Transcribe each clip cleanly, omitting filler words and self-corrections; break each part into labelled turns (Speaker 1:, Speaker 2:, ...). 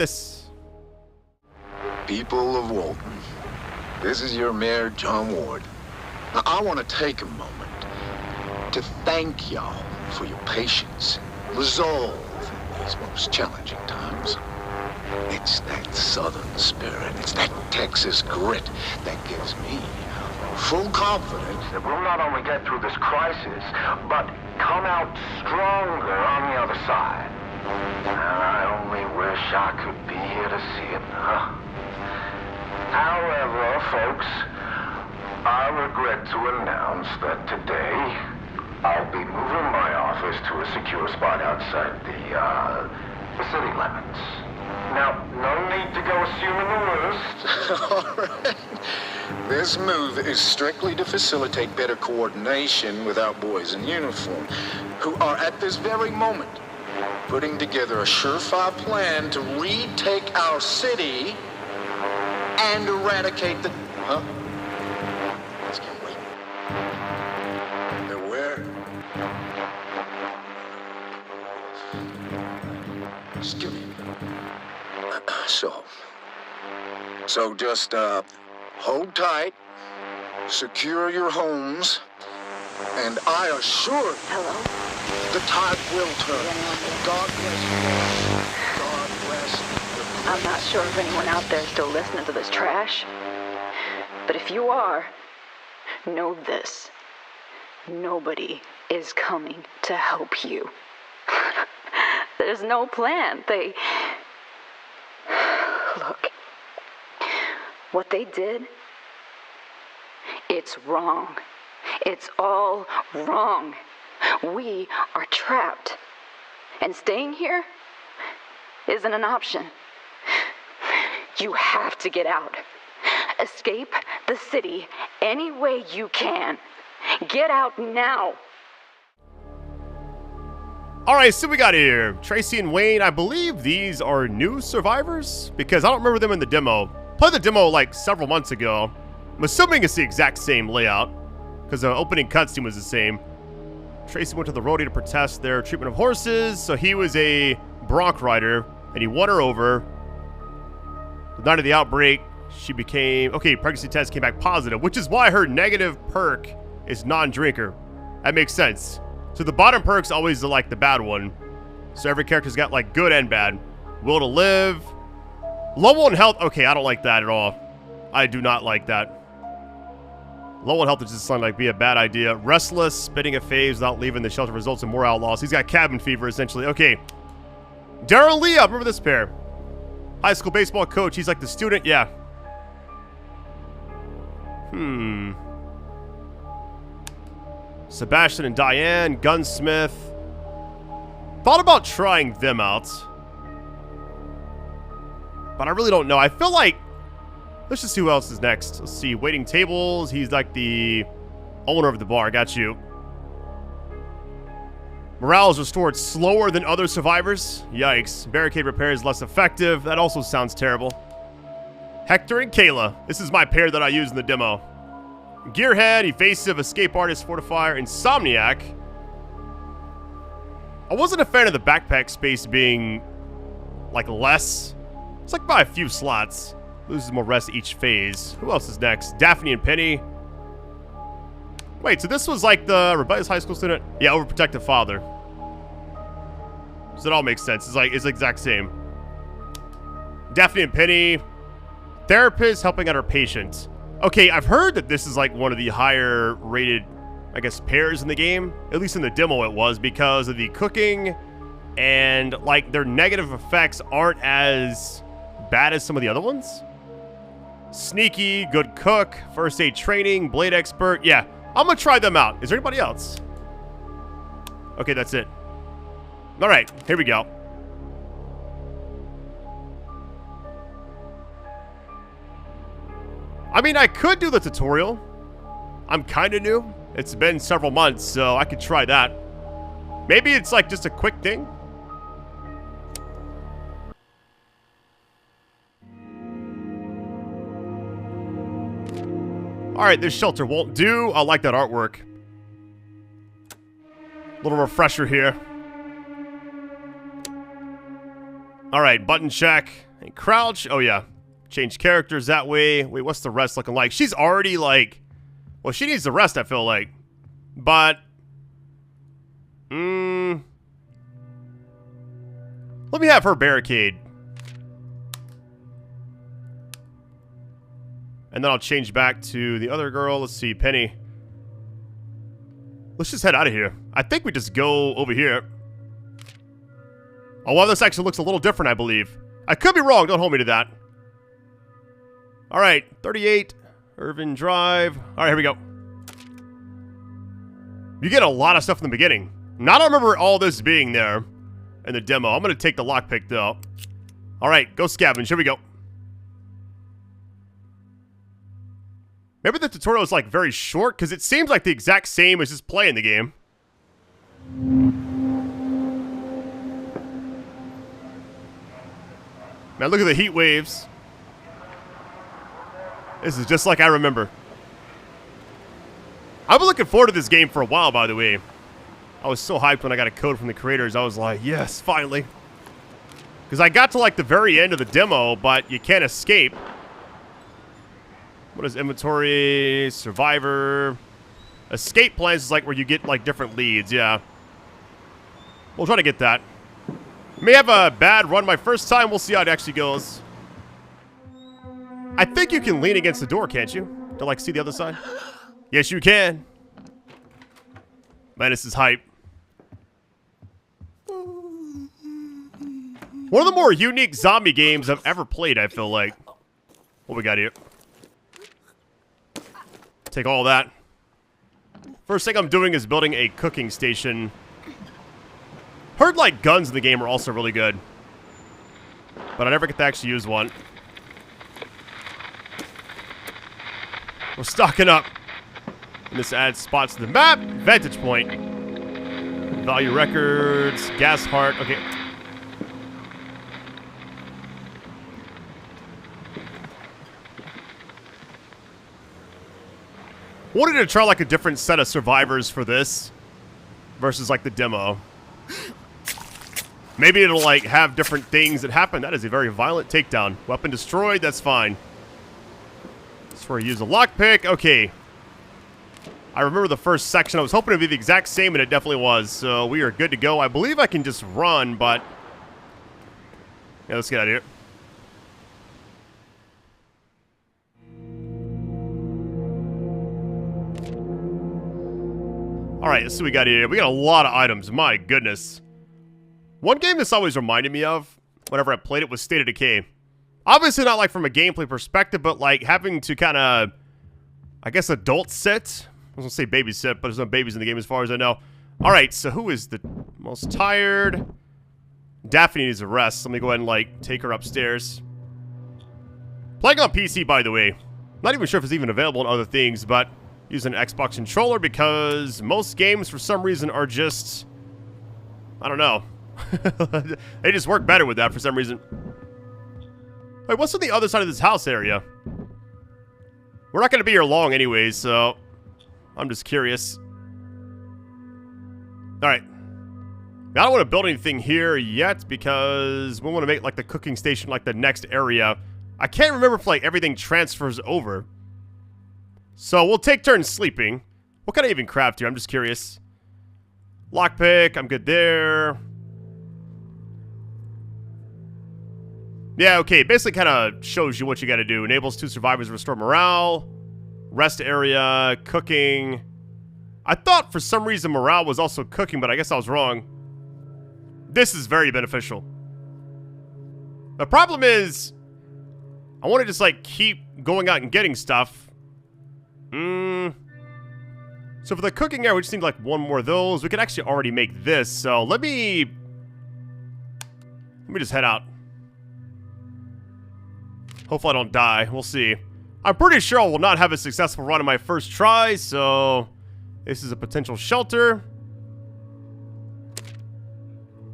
Speaker 1: this.
Speaker 2: People of Walton, this is your mayor, John Ward. Now, I want to take a moment to thank y'all for your patience, resolve in these most challenging times. It's that Southern spirit, it's that Texas grit that gives me full confidence
Speaker 3: that we'll not only get through this crisis, but come out stronger on the other side. And I only wish I could be here to see it, huh? However, folks, I regret to announce that today I'll be moving my office to a secure spot outside the city limits. Now, no need to go assuming the worst.
Speaker 2: All right. This move is strictly to facilitate better coordination with our boys in uniform, who are at this very moment putting together a surefire plan to retake our city and eradicate the... Huh? Let's get waiting. They're where? Excuse me. So just, hold tight, secure your homes, and I assure you,
Speaker 4: Hello?
Speaker 2: the tide will turn. God bless you. God bless you.
Speaker 4: I'm not sure if anyone out there is still listening to this trash. But if you are, know this. Nobody is coming to help you. There's no plan. Look. What they did, it's wrong. It's all wrong. We are trapped. And staying here isn't an option. You have to get out. Escape the city any way you can. Get out now.
Speaker 1: All right, so we got here Tracy and Wayne. I believe these are new survivors because I don't remember them in the demo. Played the demo like several months ago. I'm assuming it's the exact same layout because the opening cutscene was the same. Tracy went to the rodeo to protest their treatment of horses, so he was a bronc rider and he won her over. The night of the outbreak, she became... Okay, pregnancy test came back positive, which is why her negative perk is non-drinker. That makes sense. So the bottom perk's always like the bad one. So every character's got like good and bad. Will to live. Low on health. Okay, I don't like that at all. I do not like that. Low on health is just something like be a bad idea. Restless, spitting a phase without leaving the shelter results in morale loss. He's got cabin fever essentially. Okay. Daryl Leah, remember this pair. High school baseball coach. He's like the student. Yeah. Sebastian and Diane, gunsmith. Thought about trying them out. But I really don't know. I feel like... Let's just see who else is next. Let's see. Waiting tables. He's like the owner of the bar. Got you. Morale is restored slower than other survivors. Yikes. Barricade repair is less effective. That also sounds terrible. Hector and Kayla. This is my pair that I use in the demo. Gearhead, evasive, escape artist, fortifier, insomniac. I wasn't a fan of the backpack space being, like, less. It's like by a few slots. Loses more rest each phase. Who else is next? Daphne and Penny. Wait, so this was like the rebellious high school student? Yeah, overprotective father. So it all makes sense. It's the exact same. Daphne and Penny. Therapist helping out her patient. Okay, I've heard that this is like one of the higher rated, I guess, pairs in the game. At least in the demo it was, because of the cooking and like their negative effects aren't as bad as some of the other ones. Sneaky, good cook, first aid training, blade expert. Yeah, I'm gonna try them out. Is there anybody else? Okay, that's it. All right, here we go. I mean, I could do the tutorial. I'm kind of new. It's been several months, so I could try that. Maybe it's like just a quick thing. Alright, this shelter won't do. I like that artwork. Little refresher here. Alright, button check. And crouch. Oh, yeah. Change characters that way. Wait, what's the rest looking like? She's already, like... Well, she needs the rest, I feel like. But... let me have her barricade. And then I'll change back to the other girl. Let's see, Penny. Let's just head out of here. I think we just go over here. Oh, well, this actually looks a little different, I believe. I could be wrong. Don't hold me to that. All right, 38 Irvin Drive. All right, here we go. You get a lot of stuff in the beginning. Now, I don't remember all this being there in the demo. I'm going to take the lockpick, though. All right, go scavenge. Here we go. Maybe the tutorial is, like, very short, because it seems like the exact same as just playing the game. Man, look at the heat waves. This is just like I remember. I've been looking forward to this game for a while, by the way. I was so hyped when I got a code from the creators. I was like, yes, finally. Because I got to, like, the very end of the demo, but you can't escape. What is inventory? Survivor. Escape plans is like where you get like different leads, yeah. We'll try to get that. May have a bad run my first time. We'll see how it actually goes. I think you can lean against the door, can't you? To like see the other side? Yes, you can. Man, this is hype. One of the more unique zombie games I've ever played, I feel like. What we got here? Take all that. First thing I'm doing is building a cooking station. Heard like guns in the game are also really good. But I never get to actually use one. We're stocking up. And this adds spots to the map. Vantage point. Value records. Gas heart. Okay. Wanted to try like a different set of survivors for this versus like the demo. Maybe it'll like have different things that happen. That is a very violent takedown. Weapon destroyed, that's fine. That's where I use a lockpick. Okay. I remember the first section. I was hoping it'd be the exact same, and it definitely was. So we are good to go. I believe I can just run, but... Yeah, let's get out of here. Alright, let's see what we got here. We got a lot of items. My goodness. One game this always reminded me of, whenever I played it, was State of Decay. Obviously not like from a gameplay perspective, but like having to kind of, I guess, adult sit. I was going to say babysit, but there's no babies in the game as far as I know. Alright, so who is the most tired? Daphne needs a rest. Let me go ahead and like take her upstairs. Playing on PC, by the way. Not even sure if it's even available on other things, but... using an Xbox controller because most games for some reason are just... I don't know. They just work better with that for some reason. Wait, what's on the other side of this house area? We're not going to be here long anyways, so... I'm just curious. Alright. I don't want to build anything here yet because we want to make like the cooking station like the next area. I can't remember if like everything transfers over. So we'll take turns sleeping. What can I even craft here? I'm just curious. Lockpick, I'm good there. Yeah, okay, basically kind of shows you what you got to do. Enables 2 survivors to restore morale. Rest area, cooking. I thought for some reason morale was also cooking, but I guess I was wrong. This is very beneficial. The problem is, I want to just like keep going out and getting stuff. So for the cooking area, we just need like one more of those. We could actually already make this, so let me just head out. Hopefully I don't die. We'll see. I'm pretty sure I will not have a successful run on my first try, so this is a potential shelter.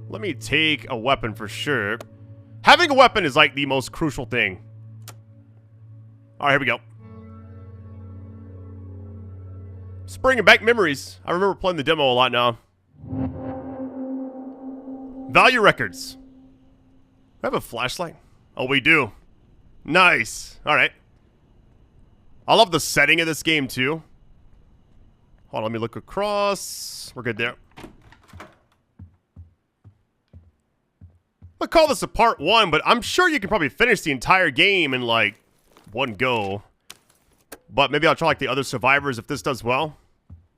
Speaker 1: Let me take a weapon for sure. Having a weapon is like the most crucial thing. Alright, here we go. Just bringing back memories. I remember playing the demo a lot now. Value records. Do I have a flashlight? Oh, we do. Nice. All right. I love the setting of this game, too. Hold on, let me look across. We're good there. I'll call this a part 1, but I'm sure you can probably finish the entire game in, like, one go. But maybe I'll try, like, the other survivors if this does well.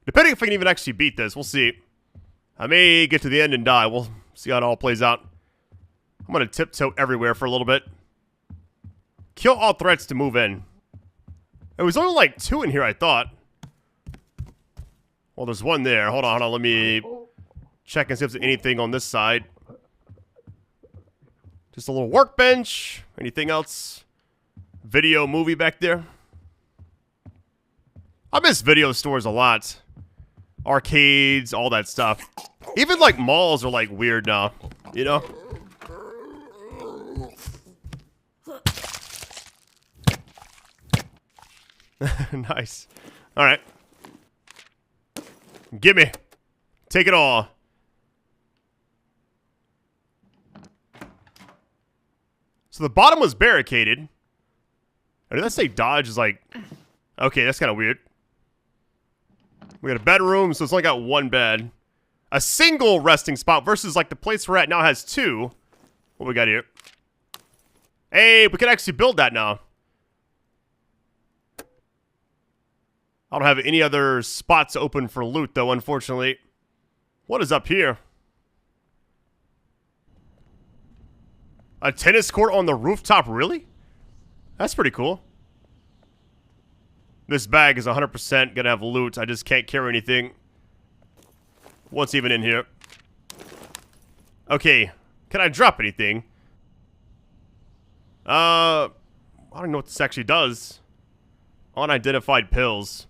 Speaker 1: Depending if I can even actually beat this. We'll see. I may get to the end and die. We'll see how it all plays out. I'm going to tiptoe everywhere for a little bit. Kill all threats to move in. There was only, like, 2 in here, I thought. Well, there's one there. Hold on. Let me check and see if there's anything on this side. Just a little workbench. Anything else? Video movie back there. I miss video stores a lot. Arcades, all that stuff. Even like malls are like weird now, you know? Nice. All right. Gimme. Take it all. So the bottom was barricaded. Oh, did that say dodge is like... Okay, that's kind of weird. We got a bedroom, so it's only got 1 bed. A single resting spot versus like the place we're at now has 2. What we got here? Hey, we can actually build that now. I don't have any other spots open for loot, though, unfortunately. What is up here? A tennis court on the rooftop, really? That's pretty cool. This bag is 100% gonna have loot. I just can't carry anything. What's even in here? Okay, can I drop anything? I don't know what this actually does. Unidentified pills.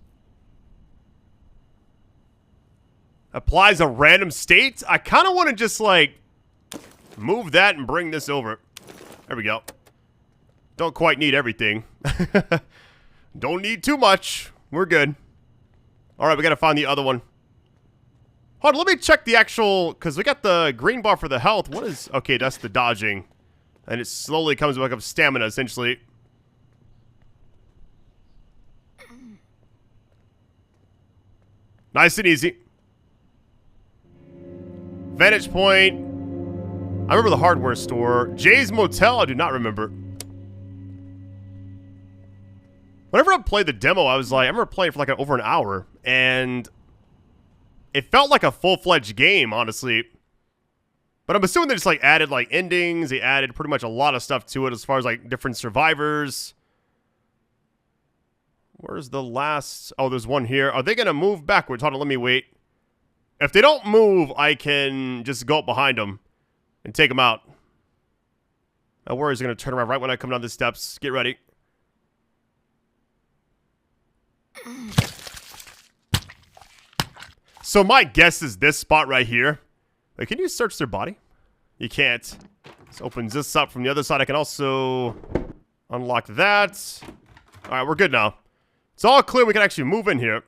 Speaker 1: Applies a random state? I kind of want to just, like, move that and bring this over. There we go. Don't quite need everything. Don't need too much. We're good. Alright, we gotta find the other one. Hold on, let me check the actual... Because we got the green bar for the health. What is... Okay, that's the dodging. And it slowly comes back up stamina, essentially. Nice and easy. Vantage point. I remember the hardware store. Jay's Motel, I do not remember. Whenever I played the demo, I was like, I remember playing for like over an hour, and it felt like a full-fledged game, honestly. But I'm assuming they just like added like endings, they added pretty much a lot of stuff to it as far as like different survivors. Where's the last? Oh, there's one here. Are they gonna move backwards? Hold on, let me wait. If they don't move, I can just go up behind them and take them out. No worries, they're gonna turn around right when I come down the steps. Get ready. So my guess is this spot right here. Wait, can you search their body? You can't. This opens this up from the other side. I can also unlock that. Alright, we're good now. It's all clear. We can actually move in here.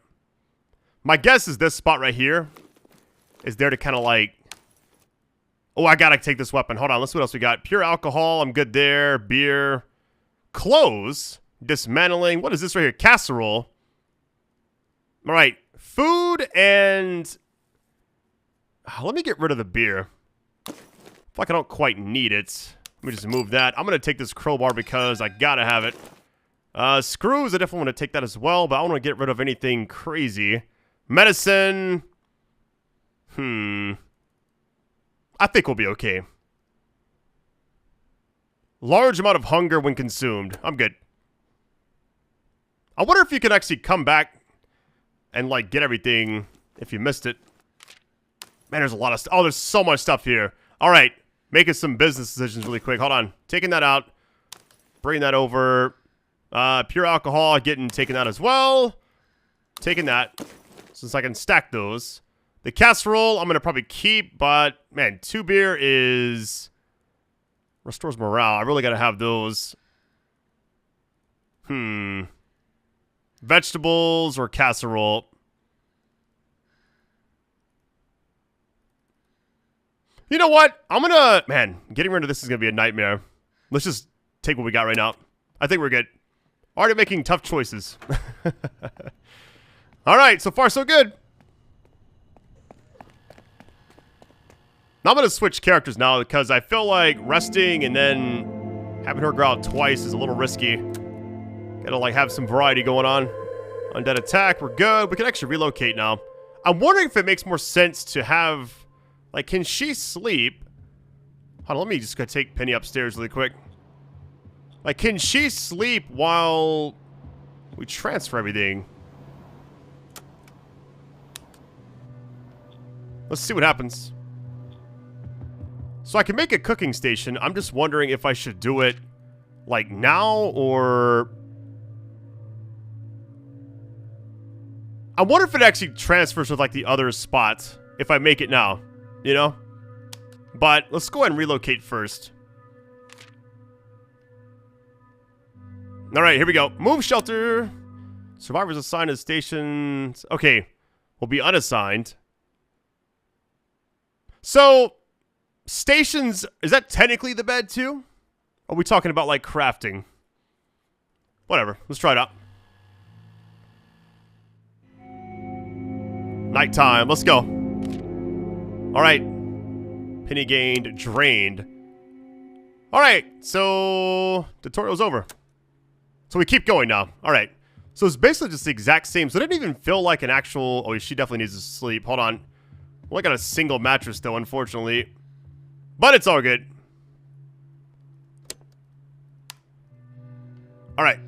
Speaker 1: My guess is this spot right here is there to kind of like... Oh, I gotta take this weapon. Hold on, let's see what else we got. Pure alcohol, I'm good there. Beer. Clothes. Dismantling. What is this right here? Casserole. Alright. Food and... Let me get rid of the beer. I feel like I don't quite need it. Let me just move that. I'm going to take this crowbar because I gotta have it. Screws, I definitely want to take that as well, but I want to get rid of anything crazy. Medicine. I think we'll be okay. Large amount of hunger when consumed. I'm good. I wonder if you could actually come back and, like, get everything if you missed it. Man, there's a lot of stuff. Oh, there's so much stuff here. All right. Making some business decisions really quick. Hold on. Taking that out. Bringing that over. Pure alcohol. Taking that as well. Taking that. Since I can stack those. The casserole, I'm going to probably keep. But, man, 2 beer is... Restores morale. I really got to have those. Vegetables or casserole. You know what? I'm gonna... Man, getting rid of this is gonna be a nightmare. Let's just take what we got right now. I think we're good. Already making tough choices. Alright, so far so good. Now I'm going to switch characters now because I feel like resting and then having her go out twice is a little risky. Gotta like have some variety going on. Undead attack, we're good. We can actually relocate now. I'm wondering if it makes more sense to have... Like, can she sleep? Hold on, let me just go take Penny upstairs really quick. Like, can she sleep while we transfer everything? Let's see what happens. So I can make a cooking station. I'm just wondering if I should do it, like, now or... I wonder if it actually transfers with, like, the other spot if I make it now, you know? But let's go ahead and relocate first. Alright, here we go. Move shelter. Survivors assigned to stations. Okay, will be unassigned. So, stations, is that technically the bed too? Or are we talking about like crafting? Whatever, let's try it out. Nighttime, let's go. Alright. Penny gained, drained. Alright, so tutorial's over. So we keep going now. Alright. So it's basically just the exact same. So it didn't even feel like an actual... Oh, she definitely needs to sleep. Hold on. We only got a single mattress though, unfortunately. But it's all good. Alright.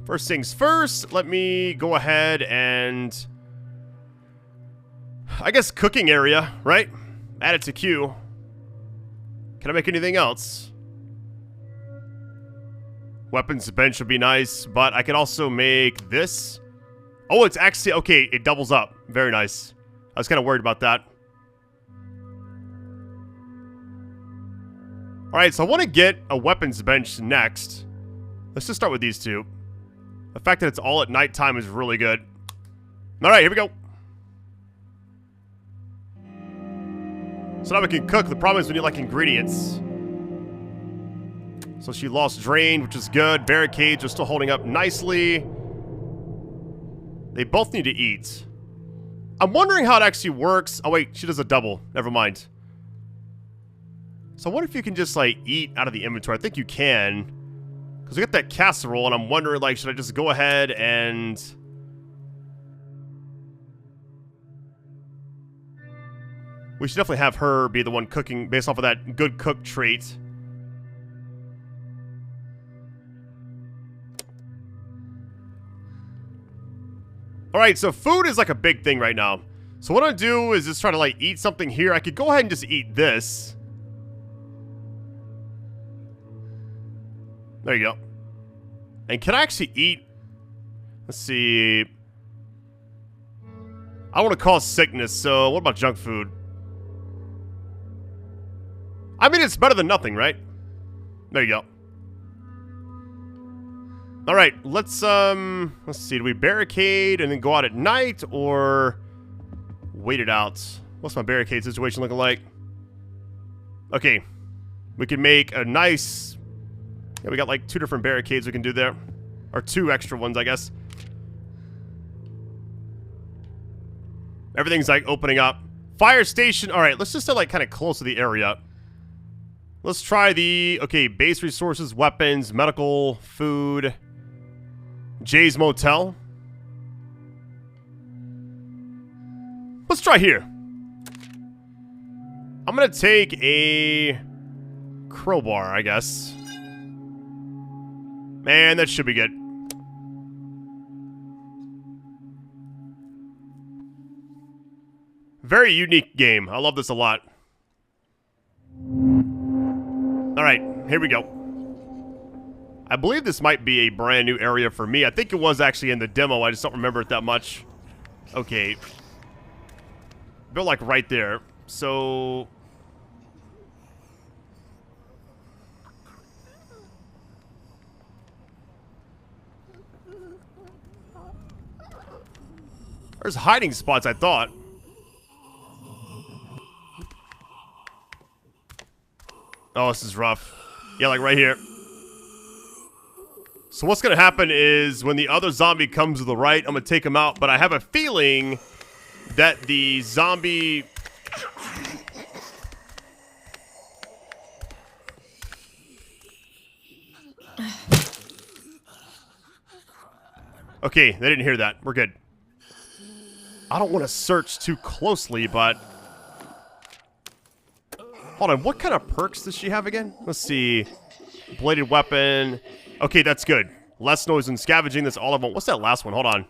Speaker 1: First things first, let me go ahead and... I guess cooking area, right? Add it to queue. Can I make anything else? Weapons bench would be nice, but I could also make this. Oh, it's actually... Okay, it doubles up. Very nice. I was kind of worried about that. Alright, so I want to get a weapons bench next. Let's just start with these two. The fact that it's all at nighttime is really good. Alright, here we go. So now we can cook. The problem is we need, like, ingredients. So she lost drain, which is good. Barricades are still holding up nicely. They both need to eat. I'm wondering how it actually works. Oh, wait. She does a double. Never mind. So I wonder if you can just, like, eat out of the inventory. I think you can. Because we got that casserole, and I'm wondering, like, should I just go ahead and... We should definitely have her be the one cooking based off of that good cook trait. Alright, so food is like a big thing right now. So what I'm gonna do is just try to like eat something here. I could go ahead and just eat this. There you go. And can I actually eat? Let's see. I want to cause sickness, so what about junk food? I mean, it's better than nothing, right? There you go. Alright, let's see, do we barricade and then go out at night, or wait it out? What's my barricade situation looking like? Okay, we can make a nice... Yeah, we got like 2 different barricades we can do there. Or 2 extra ones, I guess. Everything's like opening up. Fire station, alright, let's just stay like kind of close to the area. Let's try the, okay, base resources, weapons, medical, food, Jay's Motel. Let's try here. I'm gonna take a crowbar, I guess. Man, that should be good. Very unique game. I love this a lot. Alright, here we go. I believe this might be a brand new area for me. I think it was actually in the demo. I just don't remember it that much. Okay. They're like right there. So... There's hiding spots, I thought. Oh, this is rough. Yeah, like right here. So what's gonna happen is when the other zombie comes to the right, I'm gonna take him out, but I have a feeling that the zombie... Okay, they didn't hear that. We're good. I don't want to search too closely, but... Hold on, what kind of perks does she have again? Let's see. Bladed weapon. Okay, that's good. Less noise and scavenging, that's all I want. What's that last one? Hold on.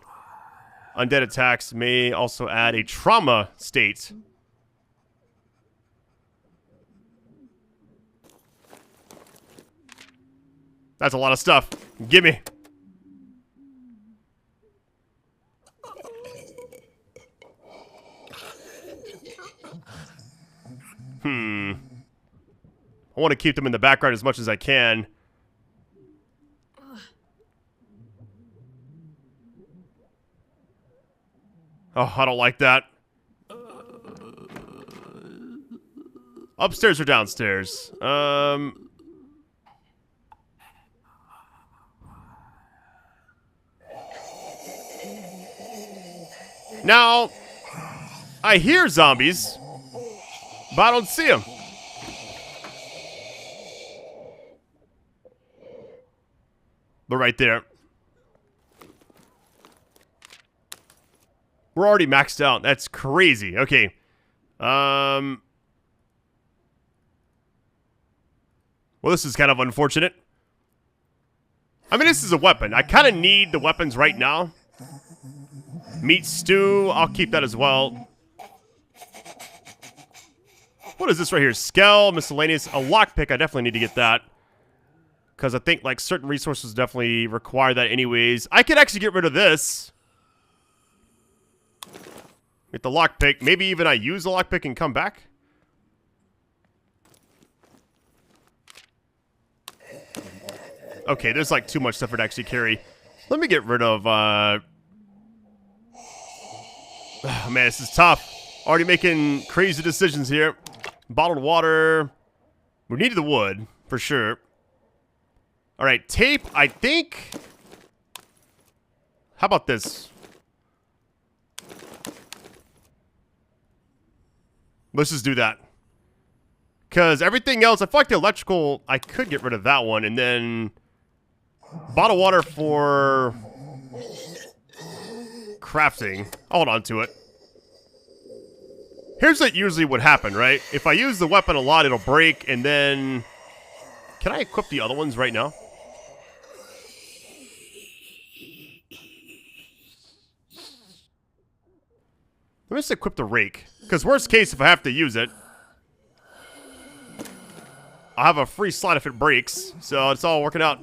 Speaker 1: Undead attacks may also add a trauma state. That's a lot of stuff. Gimme. I want to keep them in the background as much as I can. Oh, I don't like that. Upstairs or downstairs? Now, I hear zombies, but I don't see them. But right there. We're already maxed out. That's crazy. Okay. Well, this is kind of unfortunate. I mean, this is a weapon. I kind of need the weapons right now. Meat stew. I'll keep that as well. What is this right here? Skell, miscellaneous. A lockpick. I definitely need to get that. Because I think, like, certain resources definitely require that anyways. I could actually get rid of this. Get the lockpick. Maybe even I use the lockpick and come back. Okay, there's, like, too much stuff to actually carry. Let me get rid of, oh, man, this is tough. Already making crazy decisions here. Bottled water. We need the wood, for sure. All right, tape, I think. How about this? Let's just do that. Because everything else, I feel like the electrical, I could get rid of that one. And then bottled water for crafting. I'll hold on to it. Here's what usually would happen, right? If I use the weapon a lot, it'll break. And then... Can I equip the other ones right now? Let me just equip the rake. Because worst case, if I have to use it, I'll have a free slot if it breaks. So it's all working out.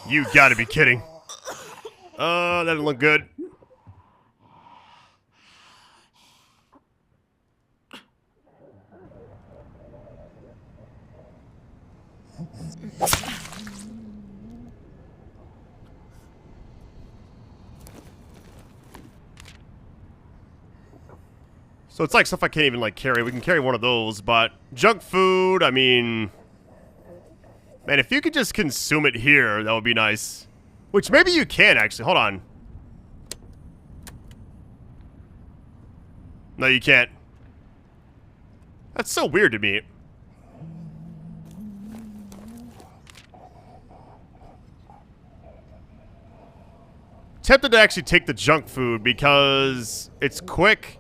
Speaker 1: You gotta be kidding. That didn't look good. So it's like stuff I can't even, like, carry. We can carry one of those, but junk food, I mean... Man, if you could just consume it here, that would be nice. Which maybe you can, actually. Hold on. No, you can't. That's so weird to me. Tempted to actually take the junk food because it's quick.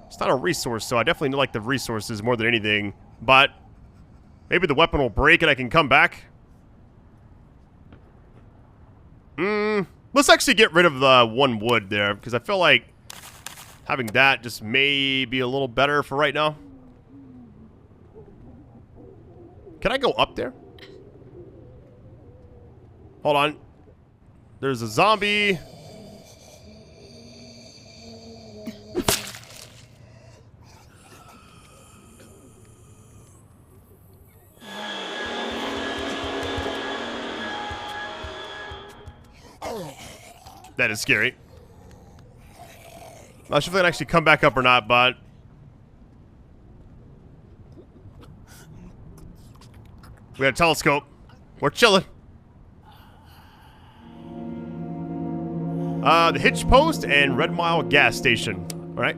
Speaker 1: It's not a resource, so I definitely like the resources more than anything. But maybe the weapon will break and I can come back. Let's actually get rid of the one wood there, because I feel like having that just may be a little better for right now. Can I go up there? Hold on. There's a zombie. That is scary. Not sure if they can actually come back up or not, but... we got a telescope. We're chilling. The hitch post and Red Mile gas station. Alright.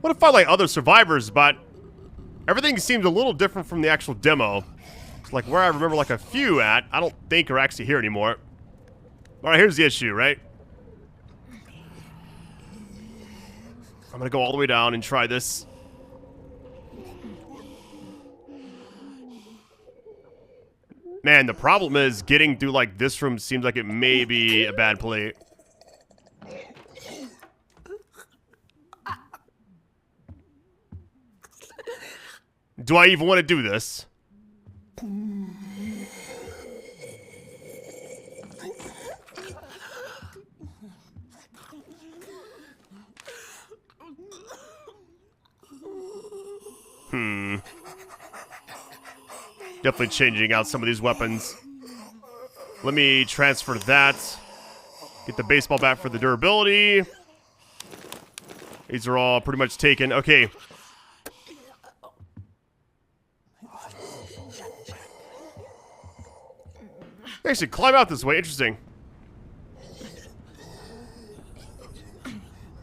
Speaker 1: Want to find like other survivors, but everything seems a little different from the actual demo. It's like where I remember like a few at, I don't think are actually here anymore. Alright, here's the issue, right? I'm gonna go all the way down and try this. Man, the problem is getting through like this room seems like it may be a bad play. Do I even want to do this? Definitely changing out some of these weapons. Let me transfer that. Get the baseball bat for the durability. These are all pretty much taken. Okay. They should climb out this way. Interesting.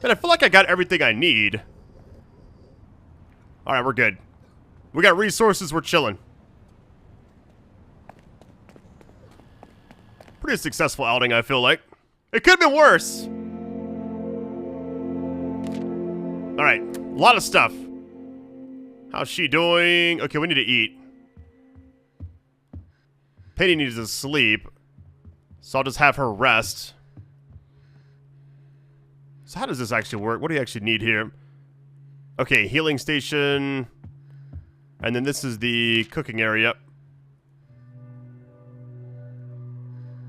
Speaker 1: And I feel like I got everything I need. Alright, we're good. We got resources, we're chilling. Pretty successful outing, I feel like. It could have been worse. Alright, a lot of stuff. How's she doing? Okay, we need to eat. Penny needs to sleep. So I'll just have her rest. So how does this actually work? What do you actually need here? Okay, healing station. And then this is the cooking area.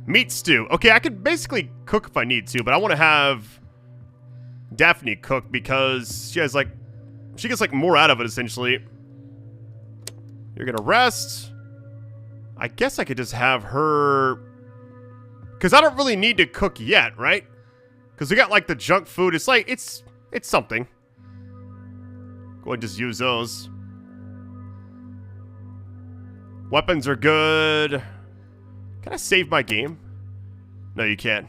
Speaker 1: Meat stew. Okay, I could basically cook if I need to, but I want to have Daphne cook because she has like... she gets like more out of it, essentially. You're gonna rest. I guess I could just have her... because I don't really need to cook yet, right? Because we got like the junk food. It's like, it's something. Go ahead and just use those. Weapons are good. Can I save my game? No, you can't.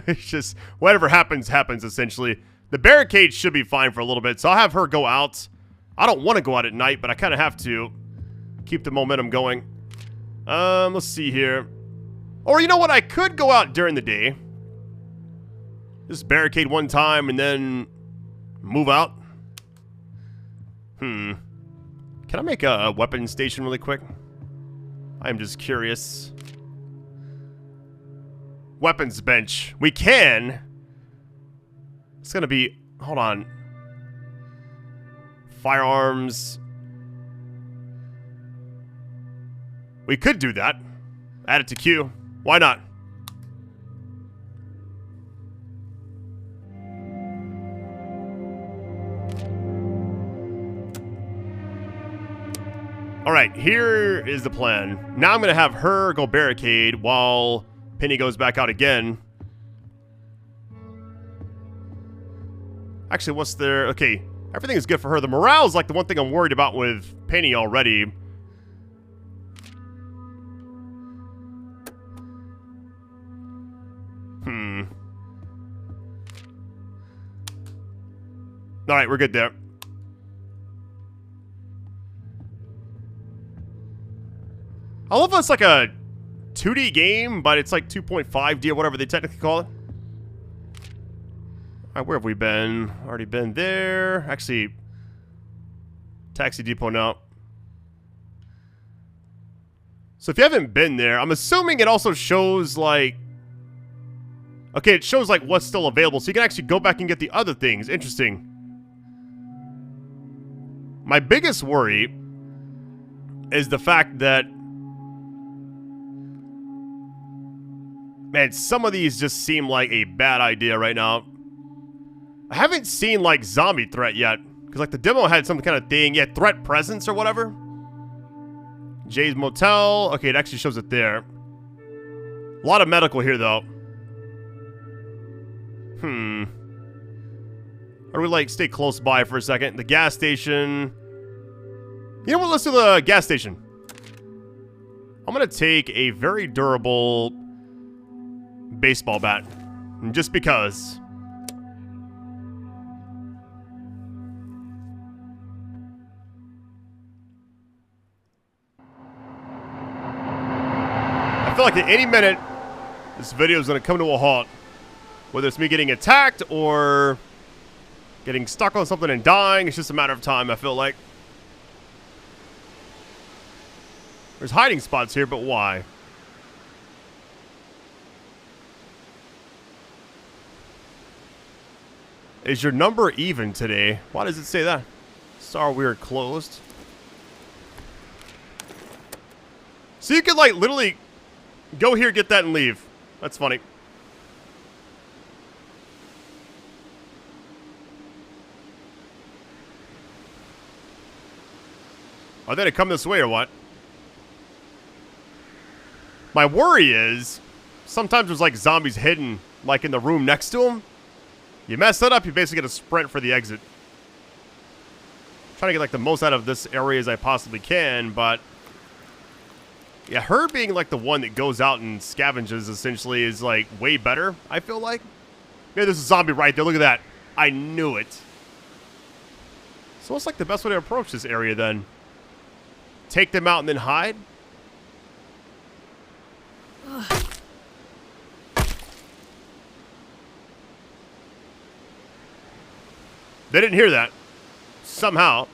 Speaker 1: It's just, whatever happens, happens, essentially. The barricade should be fine for a little bit, so I'll have her go out. I don't want to go out at night, but I kind of have to keep the momentum going. Let's see here. Or you know what? I could go out during the day. Just barricade one time and then move out. Can I make a weapon station really quick? I'm just curious. Weapons bench. We can. It's gonna be... hold on. Firearms. We could do that. Add it to queue. Why not? Alright, here is the plan. Now I'm gonna have her go barricade while Penny goes back out again. Actually, what's there? Okay, everything is good for her. The morale is like the one thing I'm worried about with Penny already. Alright, we're good there. I love how it's like a 2D game, but it's like 2.5D or whatever they technically call it. Alright, where have we been? Already been there. Actually, Taxi Depot now. So if you haven't been there, I'm assuming it also shows like... okay, it shows like what's still available, so you can actually go back and get the other things. Interesting. My biggest worry is the fact that... man, some of these just seem like a bad idea right now. I haven't seen, like, zombie threat yet. Because, like, the demo had some kind of thing. Yeah, threat presence or whatever. Jay's Motel. Okay, it actually shows it there. A lot of medical here, though. How do we, like, stay close by for a second? The gas station. You know what? Let's do the gas station. I'm gonna take a very durable baseball bat. Just because. I feel like at any minute, this video is gonna come to a halt. Whether it's me getting attacked or getting stuck on something and dying, it's just a matter of time, I feel like. There's hiding spots here, but why? Is your number even today? Why does it say that? Sorry, we are closed. So you could, like, literally go here, get that, and leave. That's funny. Are they to come this way or what? My worry is, sometimes there's like zombies hidden, like in the room next to them. You mess that up, you basically get a sprint for the exit. Trying to get like the most out of this area as I possibly can, but yeah, her being like the one that goes out and scavenges essentially is like way better, I feel like. Yeah, there's a zombie right there, look at that. I knew it. So what's like the best way to approach this area then? Take them out and then hide? They didn't hear that. Somehow.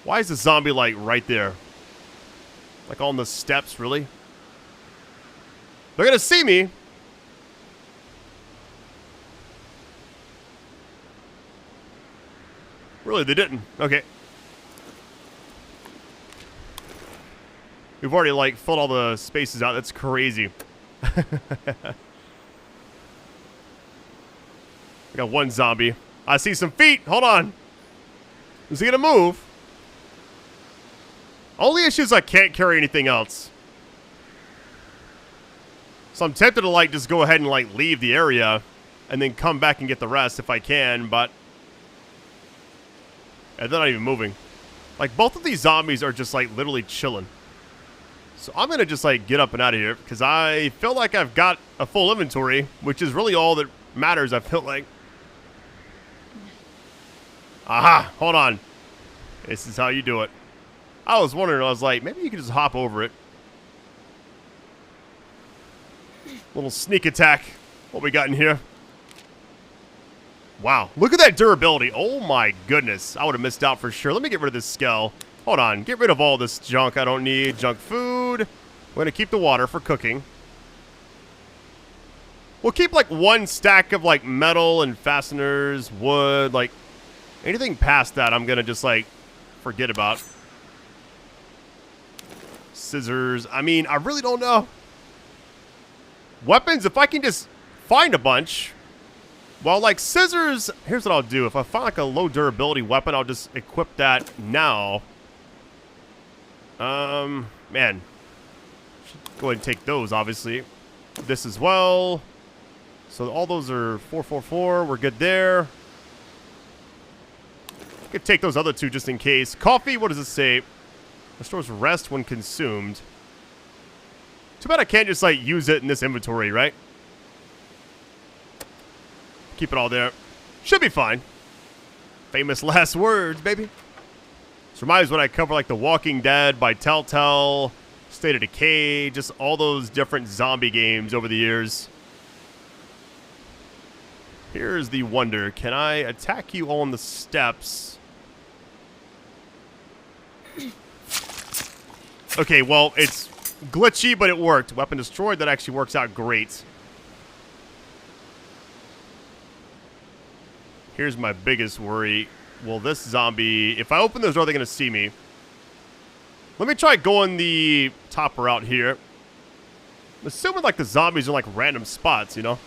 Speaker 1: Why is the zombie like right there? Like on the steps, really? They're gonna see me. Really, they didn't. Okay. We've already, like, filled all the spaces out. That's crazy. We got one zombie. I see some feet. Hold on. Is he gonna move? Only issue is I can't carry anything else. So I'm tempted to, like, just go ahead and, like, leave the area and then come back and get the rest if I can, but they're not even moving. Like, both of these zombies are just, like, literally chilling. So I'm going to just, like, get up and out of here because I feel like I've got a full inventory, which is really all that matters, I feel like. Aha! Hold on. This is how you do it. I was wondering, I was like, maybe you could just hop over it. Little sneak attack. What we got in here? Wow. Look at that durability. Oh my goodness. I would have missed out for sure. Let me get rid of this skull. Hold on. Get rid of all this junk I don't need. Junk food. We're going to keep the water for cooking. We'll keep like one stack of like metal and fasteners, wood, like anything past that I'm going to just like forget about. Scissors. I mean, I really don't know. Weapons, if I can just find a bunch. Well, like scissors, here's what I'll do. If I find like a low durability weapon, I'll just equip that now. Man. Should go ahead and take those, obviously. This as well. So all those are 444. We're good there. I could take those other two just in case. Coffee, what does it say? Restores rest when consumed. Too bad I can't just, like, use it in this inventory, right? Keep it all there. Should be fine. Famous last words, baby. This reminds me when I cover, like, The Walking Dead by Telltale, State of Decay, just all those different zombie games over the years. Here's the wonder. Can I attack you on the steps? Okay, well, it's glitchy, but it worked. Weapon destroyed. That actually works out great. Here's my biggest worry. Will this zombie... If I open those, are they going to see me? Let me try going the top route here. I'm assuming, like, the zombies are, like, random spots, you know?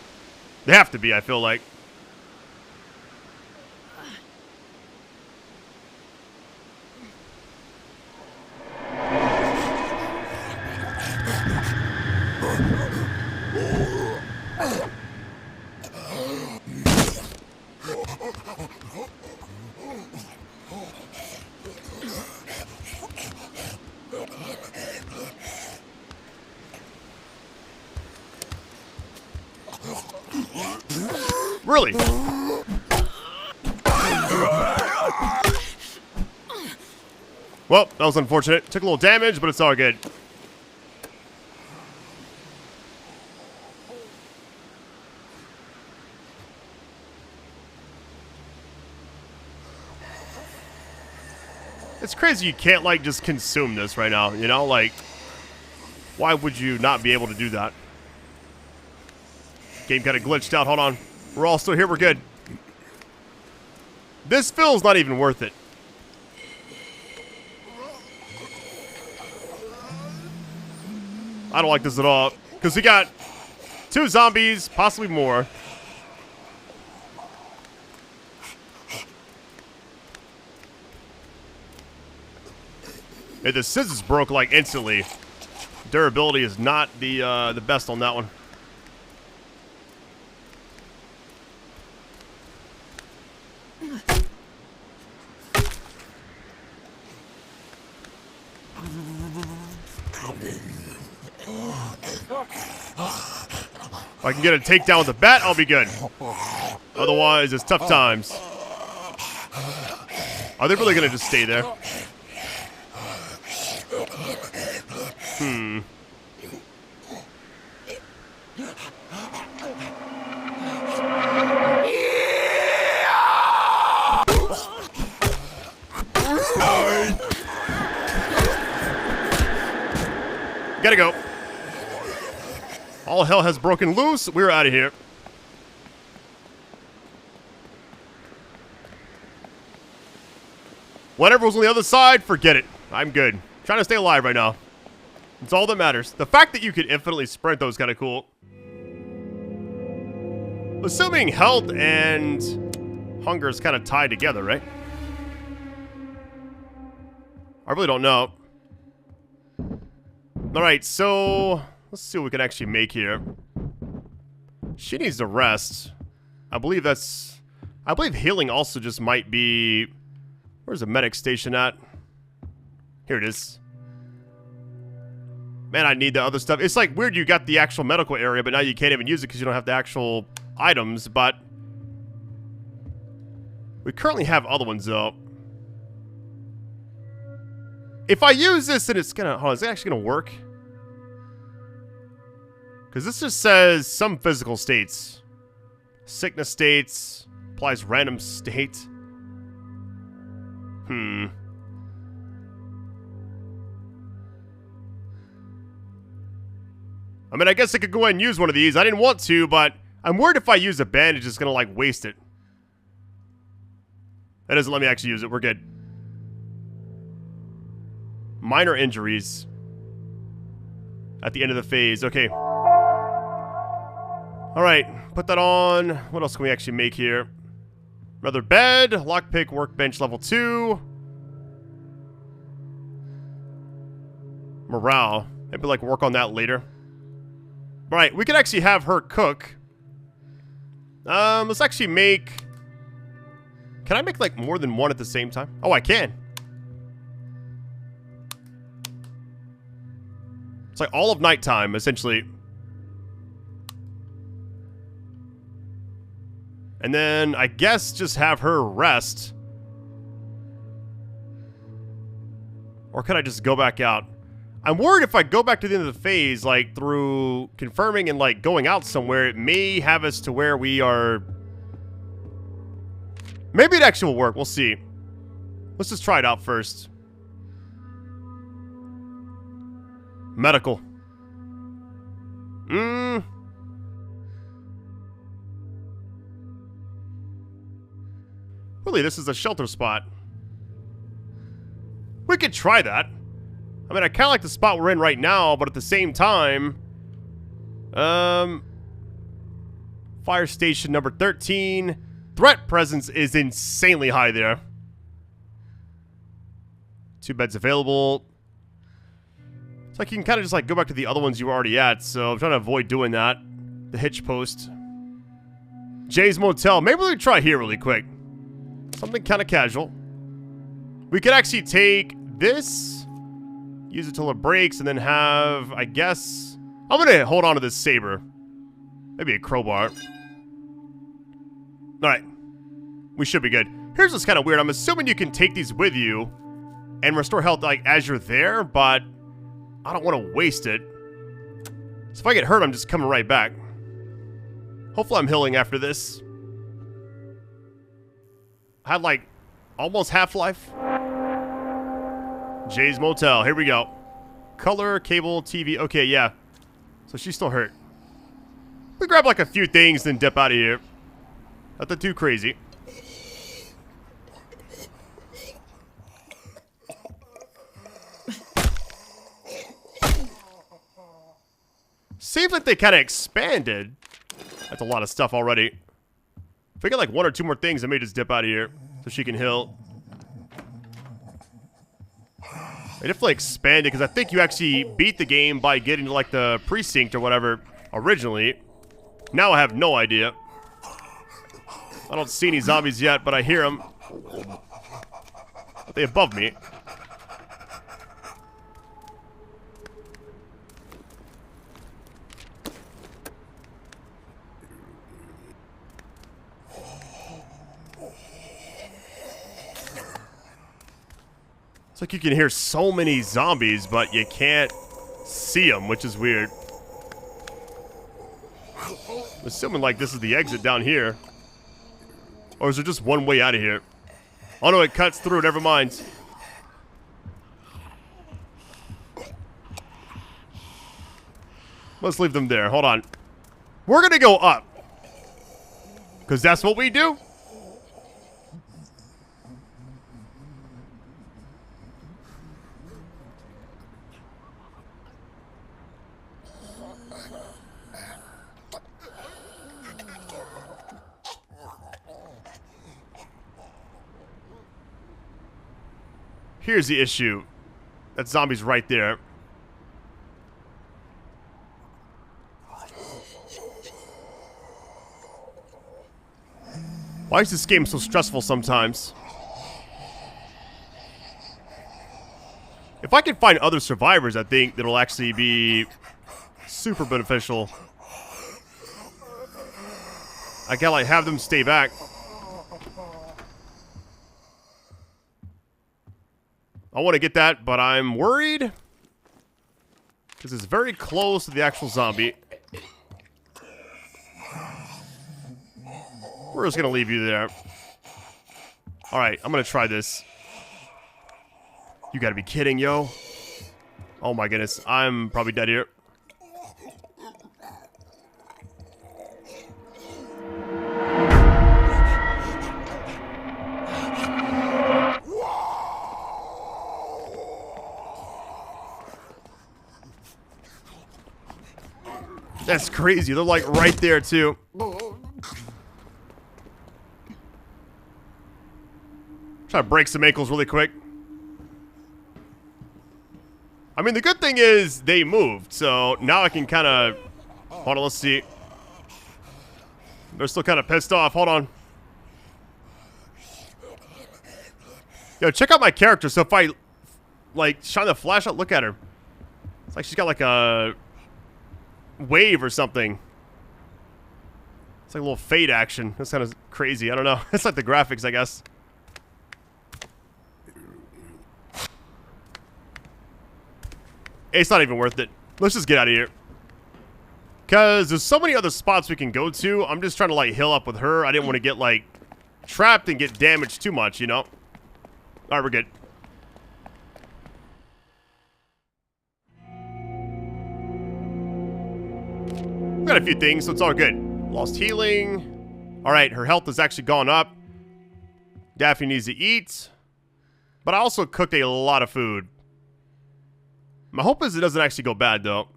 Speaker 1: They have to be, I feel like. Really? Well, that was unfortunate. Took a little damage, but it's all good. It's crazy you can't, like, just consume this right now, you know? Like, why would you not be able to do that? Game kind of glitched out. Hold on. We're all still here. We're good. This fill's not even worth it. I don't like this at all. Because we got 2 zombies, possibly more. Hey, the scissors broke like instantly. Durability is not the best on that one. If I can get a takedown with a bat, I'll be good. Otherwise, it's tough times. Are they really gonna just stay there? Gotta go. All hell has broken loose. We're out of here. Whatever was on the other side, forget it. I'm good. Trying to stay alive right now. It's all that matters. The fact that you could infinitely sprint, though, is kind of cool. Assuming health and hunger is kind of tied together, right? I really don't know. Alright, so let's see what we can actually make here. She needs to rest. I believe healing also just might be... Where's the medic station at? Here it is. Man, I need the other stuff. It's like weird you got the actual medical area, but now you can't even use it because you don't have the actual items, but... We currently have other ones, though. If I use this, then it's gonna... Hold on, is it actually gonna work? Because this just says some physical states. Sickness states. Applies random state. I mean, I guess I could go ahead and use one of these. I didn't want to, but I'm worried if I use a bandage, it's gonna, like, waste it. That doesn't let me actually use it. We're good. Minor injuries. At the end of the phase. Okay. Alright. Put that on. What else can we actually make here? Another bed. Lockpick, workbench level 2. Morale. Maybe, like, work on that later. Alright, we could actually have her cook. Let's actually make... Can I make, like, more than one at the same time? Oh, I can. It's like all of nighttime, essentially. And then, I guess, just have her rest. Or could I just go back out? I'm worried if I go back to the end of the phase, like, through confirming and, like, going out somewhere, it may have us to where we are... Maybe it actually will work. We'll see. Let's just try it out first. Medical. Really, this is a shelter spot. We could try that. I mean, I kind of like the spot we're in right now, but at the same time... Fire station number 13. Threat presence is insanely high there. 2 beds available. It's like you can kind of just like go back to the other ones you were already at, so I'm trying to avoid doing that. The hitch post. Jay's Motel. Maybe we try here really quick. Something kind of casual. We could actually take this, use it till it breaks, and then have, I guess... I'm going to hold on to this saber. Maybe a crowbar. Alright. We should be good. Here's what's kind of weird. I'm assuming you can take these with you and restore health like as you're there, but I don't want to waste it. So if I get hurt, I'm just coming right back. Hopefully I'm healing after this. I had like almost half-life. Jay's Motel. Here we go. Color, cable, TV. Okay, yeah. So she's still hurt. We grab like a few things, then dip out of here. Nothing too crazy. Seems like they kind of expanded. That's a lot of stuff already. If I get like one or two more things, I may just dip out of here so she can heal. They definitely expanded because I think you actually beat the game by getting to like the precinct or whatever originally. Now I have no idea. I don't see any zombies yet, but I hear them. Are they above me? It's like you can hear so many zombies, but you can't see them, which is weird. I'm assuming like this is the exit down here. Or is there just one way out of here? Oh no, it cuts through, never mind. Let's leave them there, hold on. We're gonna go up. Because that's what we do. Here's the issue. That zombie's right there. Why is this game so stressful sometimes? If I can find other survivors, I think that'll actually be super beneficial. I gotta like have them stay back. I want to get that, but I'm worried because it's very close to the actual zombie. We're just gonna leave you there. All right, I'm gonna try this. You gotta be kidding, yo. Oh my goodness, I'm probably dead here. That's crazy. They're like right there too. Try to break some ankles really quick. I mean, the good thing is they moved, so now I can kind of... Hold on, let's see. They're still kind of pissed off. Hold on. Yo, check out my character. So if I, like, shine the flashlight, look at her. It's like she's got, like, a wave or something. It's like a little fade action. That's kind of crazy. I don't know. It's like the graphics, I guess. It's not even worth it. Let's just get out of here. Because there's so many other spots we can go to. I'm just trying to, like, heal up with her. I didn't want to get, like, trapped and get damaged too much, you know? Alright, we're good. We got a few things, so it's all good. Lost healing. Alright, her health has actually gone up. Daphne needs to eat. But I also cooked a lot of food. My hope is it doesn't actually go bad, though.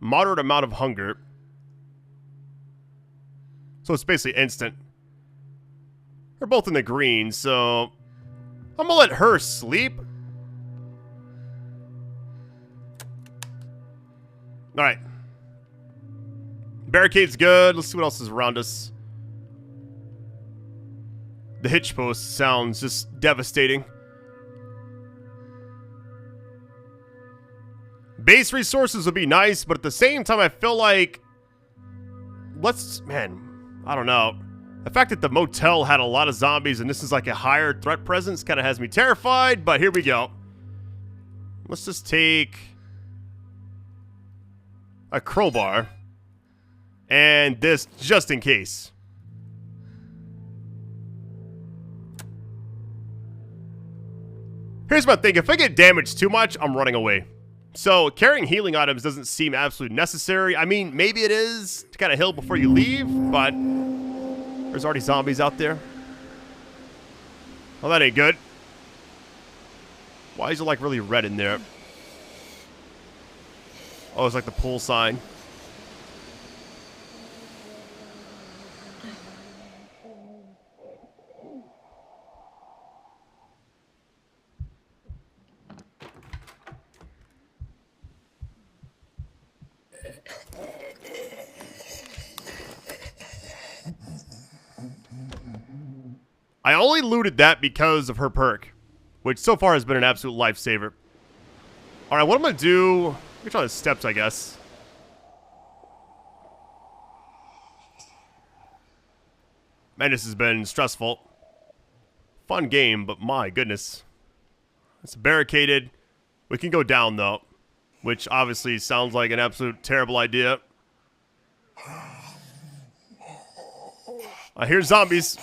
Speaker 1: Moderate amount of hunger. So it's basically instant. They're both in the green, so... I'm gonna let her sleep. Alright. Barricade's good. Let's see what else is around us. The hitch post sounds just devastating. Base resources would be nice, but at the same time, I feel like... Man, I don't know. The fact that the motel had a lot of zombies and this is like a higher threat presence kind of has me terrified, but here we go. Let's just take a crowbar and this just in case. Here's my thing. If I get damaged too much, I'm running away. So carrying healing items doesn't seem absolutely necessary. I mean, maybe it is to kind of heal before you leave, but there's already zombies out there. Well, that ain't good. Why is it like really red in there? Oh, it's like the pull sign. I only looted that because of her perk, which so far has been an absolute lifesaver. Alright, what I'm going to do... I'm going to try the steps, I guess. Man, this has been stressful. Fun game, but my goodness. It's barricaded. We can go down, though, which obviously sounds like an absolute terrible idea. I hear zombies.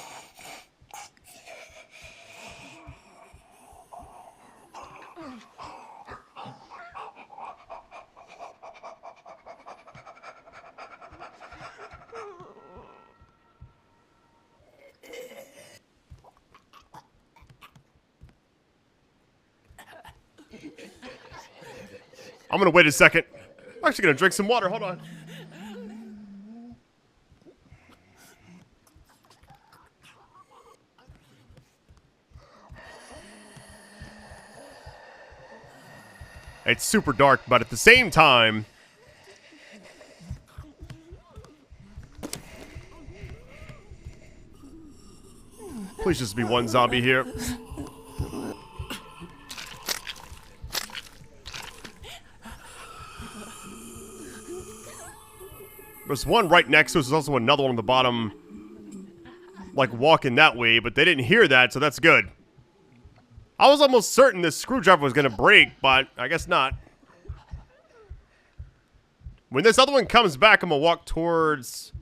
Speaker 1: I'm gonna wait a second. I'm actually gonna drink some water. Hold on. It's super dark, but at the same time... Please just be one zombie here. There's one right next to us. There's also another one on the bottom, like walking that way, but they didn't hear that, so that's good. I was almost certain this screwdriver was going to break, but I guess not. When this other one comes back, I'm going to walk towards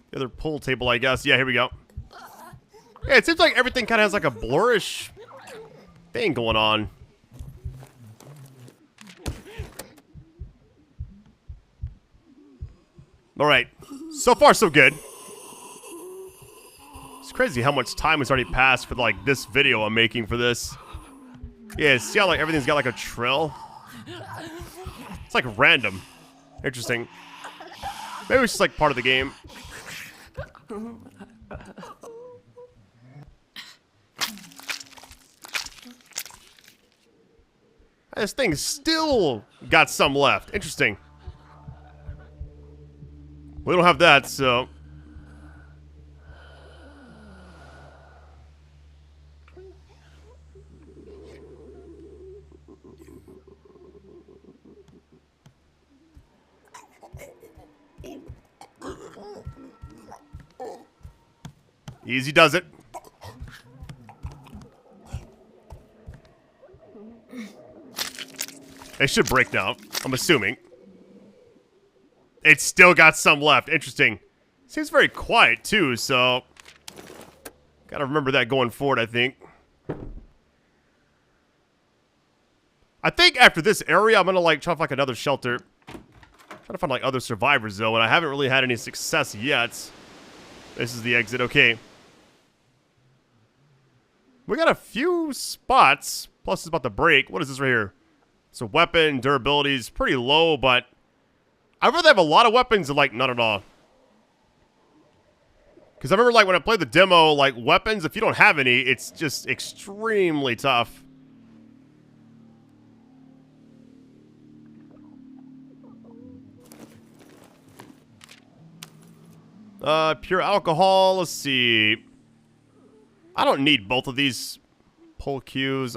Speaker 1: the other pool table, I guess. Yeah, here we go. Yeah, it seems like everything kind of has like a blurrish thing going on. Alright, so far so good. It's crazy how much time has already passed for like this video I'm making for this. Yeah, see how like everything's got like a trill? It's like random. Interesting. Maybe it's just like part of the game. This thing's still got some left. Interesting. We don't have that, so... Easy does it. It should break now, I'm assuming. It's still got some left. Interesting. Seems very quiet, too, so... Gotta remember that going forward, I think. I think after this area, I'm gonna, like, try to find another shelter. Try to find, like, other survivors, though, and I haven't really had any success yet. This is the exit, okay. We got a few spots. Plus, it's about to break. What is this right here? So, weapon, durability is pretty low, but... I'd rather have a lot of weapons than, like, none at all. Because I remember, like, when I played the demo, like, weapons, if you don't have any, it's just extremely tough. Pure alcohol, let's see. I don't need both of these pull cues.